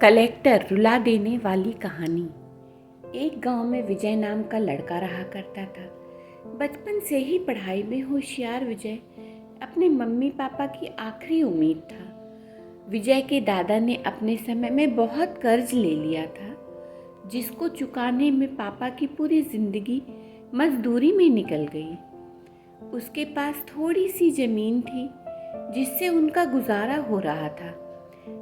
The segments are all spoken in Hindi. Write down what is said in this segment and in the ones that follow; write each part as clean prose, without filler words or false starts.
कलेक्टर रुला देने वाली कहानी। एक गांव में विजय नाम का लड़का रहा करता था। बचपन से ही पढ़ाई में होशियार विजय अपने मम्मी पापा की आखिरी उम्मीद था। विजय के दादा ने अपने समय में बहुत कर्ज ले लिया था, जिसको चुकाने में पापा की पूरी जिंदगी मजदूरी में निकल गई। उसके पास थोड़ी सी जमीन थी, जिससे उनका गुजारा हो रहा था।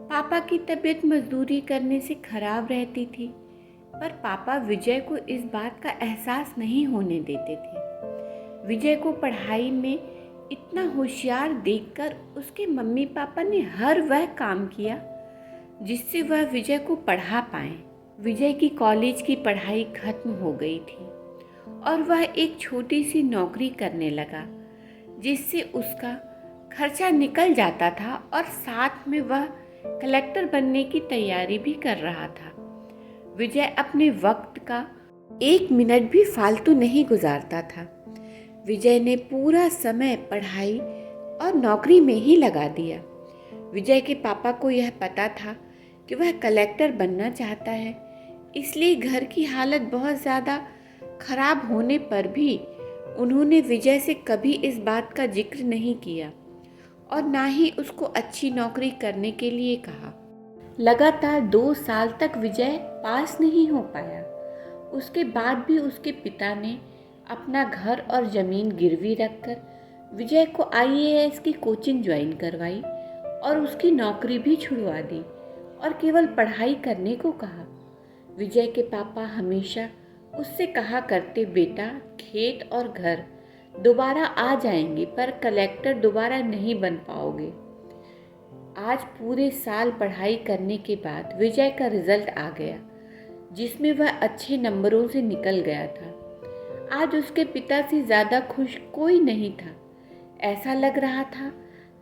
पापा की तबीयत मजदूरी करने से खराब रहती थी, पर पापा विजय को इस बात का एहसास नहीं होने देते थे। विजय को पढ़ाई में इतना होशियार देखकर उसके मम्मी पापा ने हर वह काम किया जिससे वह विजय को पढ़ा पाए। विजय की कॉलेज की पढ़ाई खत्म हो गई थी और वह एक छोटी सी नौकरी करने लगा, जिससे उसका खर्चा निकल जाता था और साथ में वह कलेक्टर बनने की तैयारी भी कर रहा था। विजय अपने वक्त का एक मिनट भी फालतू नहीं गुजारता था। विजय ने पूरा समय पढ़ाई और नौकरी में ही लगा दिया। विजय के पापा को यह पता था कि वह कलेक्टर बनना चाहता है, इसलिए घर की हालत बहुत ज़्यादा खराब होने पर भी उन्होंने विजय से कभी इस बात का जिक्र नहीं किया और ना ही उसको अच्छी नौकरी करने के लिए कहा। लगातार 2 साल तक विजय पास नहीं हो पाया। उसके बाद भी उसके पिता ने अपना घर और ज़मीन गिरवी रखकर विजय को IAS की कोचिंग ज्वाइन करवाई और उसकी नौकरी भी छुड़वा दी और केवल पढ़ाई करने को कहा। विजय के पापा हमेशा उससे कहा करते, बेटा खेत और घर दोबारा आ जाएंगे, पर कलेक्टर दोबारा नहीं बन पाओगे। आज पूरे साल पढ़ाई करने के बाद विजय का रिजल्ट आ गया, जिसमें वह अच्छे नंबरों से निकल गया था। आज उसके पिता से ज़्यादा खुश कोई नहीं था। ऐसा लग रहा था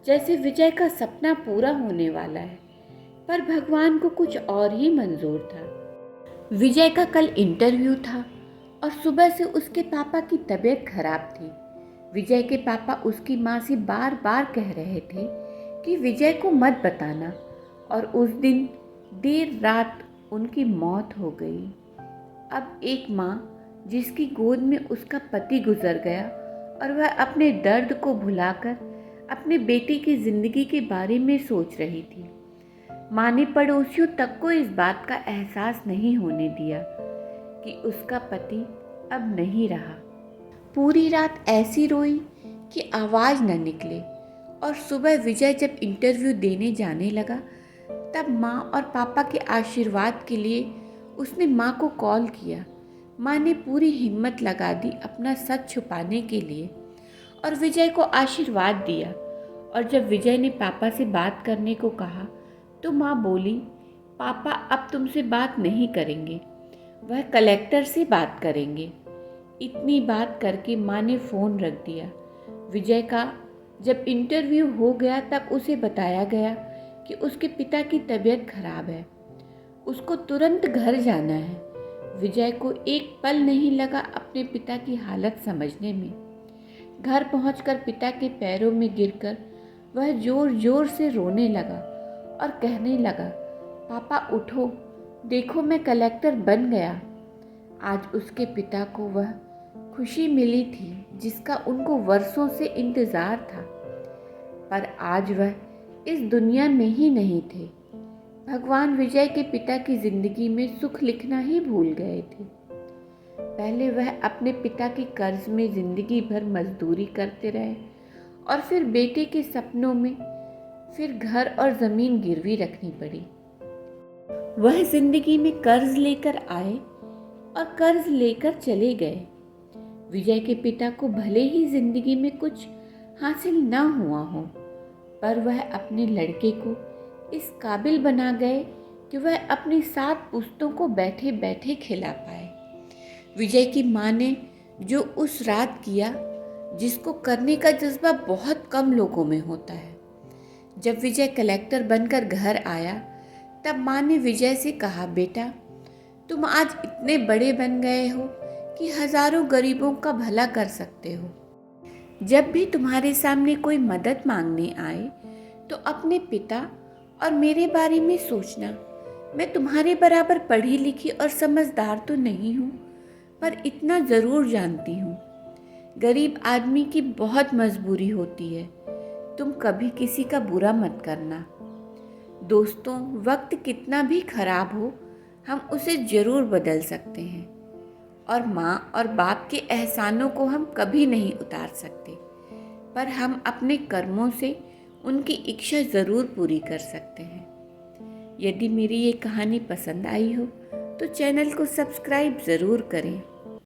जैसे विजय का सपना पूरा होने वाला है, पर भगवान को कुछ और ही मंजूर था। विजय का कल इंटरव्यू था और सुबह से उसके पापा की तबीयत खराब थी। विजय के पापा उसकी माँ से बार बार कह रहे थे कि विजय को मत बताना, और उस दिन देर रात उनकी मौत हो गई। अब एक माँ जिसकी गोद में उसका पति गुजर गया और वह अपने दर्द को भुलाकर अपने बेटे की ज़िंदगी के बारे में सोच रही थी। माँ ने पड़ोसियों तक को इस बात का एहसास नहीं होने दिया कि उसका पति अब नहीं रहा। पूरी रात ऐसी रोई कि आवाज़ न निकले, और सुबह विजय जब इंटरव्यू देने जाने लगा तब माँ और पापा के आशीर्वाद के लिए उसने माँ को कॉल किया। माँ ने पूरी हिम्मत लगा दी अपना सच छुपाने के लिए और विजय को आशीर्वाद दिया। और जब विजय ने पापा से बात करने को कहा तो माँ बोली, पापा अब तुमसे बात नहीं करेंगे, वह कलेक्टर से बात करेंगे। इतनी बात करके माँ ने फ़ोन रख दिया। विजय का जब इंटरव्यू हो गया तब उसे बताया गया कि उसके पिता की तबीयत खराब है, उसको तुरंत घर जाना है। विजय को एक पल नहीं लगा अपने पिता की हालत समझने में। घर पहुंचकर पिता के पैरों में गिरकर वह ज़ोर ज़ोर से रोने लगा और कहने लगा, पापा उठो, देखो मैं कलेक्टर बन गया। आज उसके पिता को वह खुशी मिली थी जिसका उनको वर्षों से इंतज़ार था, पर आज वह इस दुनिया में ही नहीं थे। भगवान विजय के पिता की ज़िंदगी में सुख लिखना ही भूल गए थे। पहले वह अपने पिता के कर्ज में ज़िंदगी भर मजदूरी करते रहे और फिर बेटे के सपनों में फिर घर और ज़मीन गिरवी रखनी पड़ी। वह ज़िंदगी में कर्ज लेकर आए और कर्ज लेकर चले गए। विजय के पिता को भले ही जिंदगी में कुछ हासिल न हुआ हो, पर वह अपने लड़के को इस काबिल बना गए कि वह अपनी 7 पुश्तों को बैठे बैठे खिला पाए। विजय की माँ ने जो उस रात किया, जिसको करने का जज्बा बहुत कम लोगों में होता है। जब विजय कलेक्टर बनकर घर आया तब माँ ने विजय से कहा, बेटा तुम आज इतने बड़े बन गए हो कि हज़ारों गरीबों का भला कर सकते हो। जब भी तुम्हारे सामने कोई मदद मांगने आए तो अपने पिता और मेरे बारे में सोचना, मैं तुम्हारे बराबर पढ़ी लिखी और समझदार तो नहीं हूँ, पर इतना ज़रूर जानती हूँ, गरीब आदमी की बहुत मजबूरी होती है। तुम कभी किसी का बुरा मत करना। दोस्तों, वक्त कितना भी खराब हो, हम उसे ज़रूर बदल सकते हैं, और माँ और बाप के एहसानों को हम कभी नहीं उतार सकते, पर हम अपने कर्मों से उनकी इच्छा ज़रूर पूरी कर सकते हैं। यदि मेरी ये कहानी पसंद आई हो तो चैनल को सब्सक्राइब ज़रूर करें।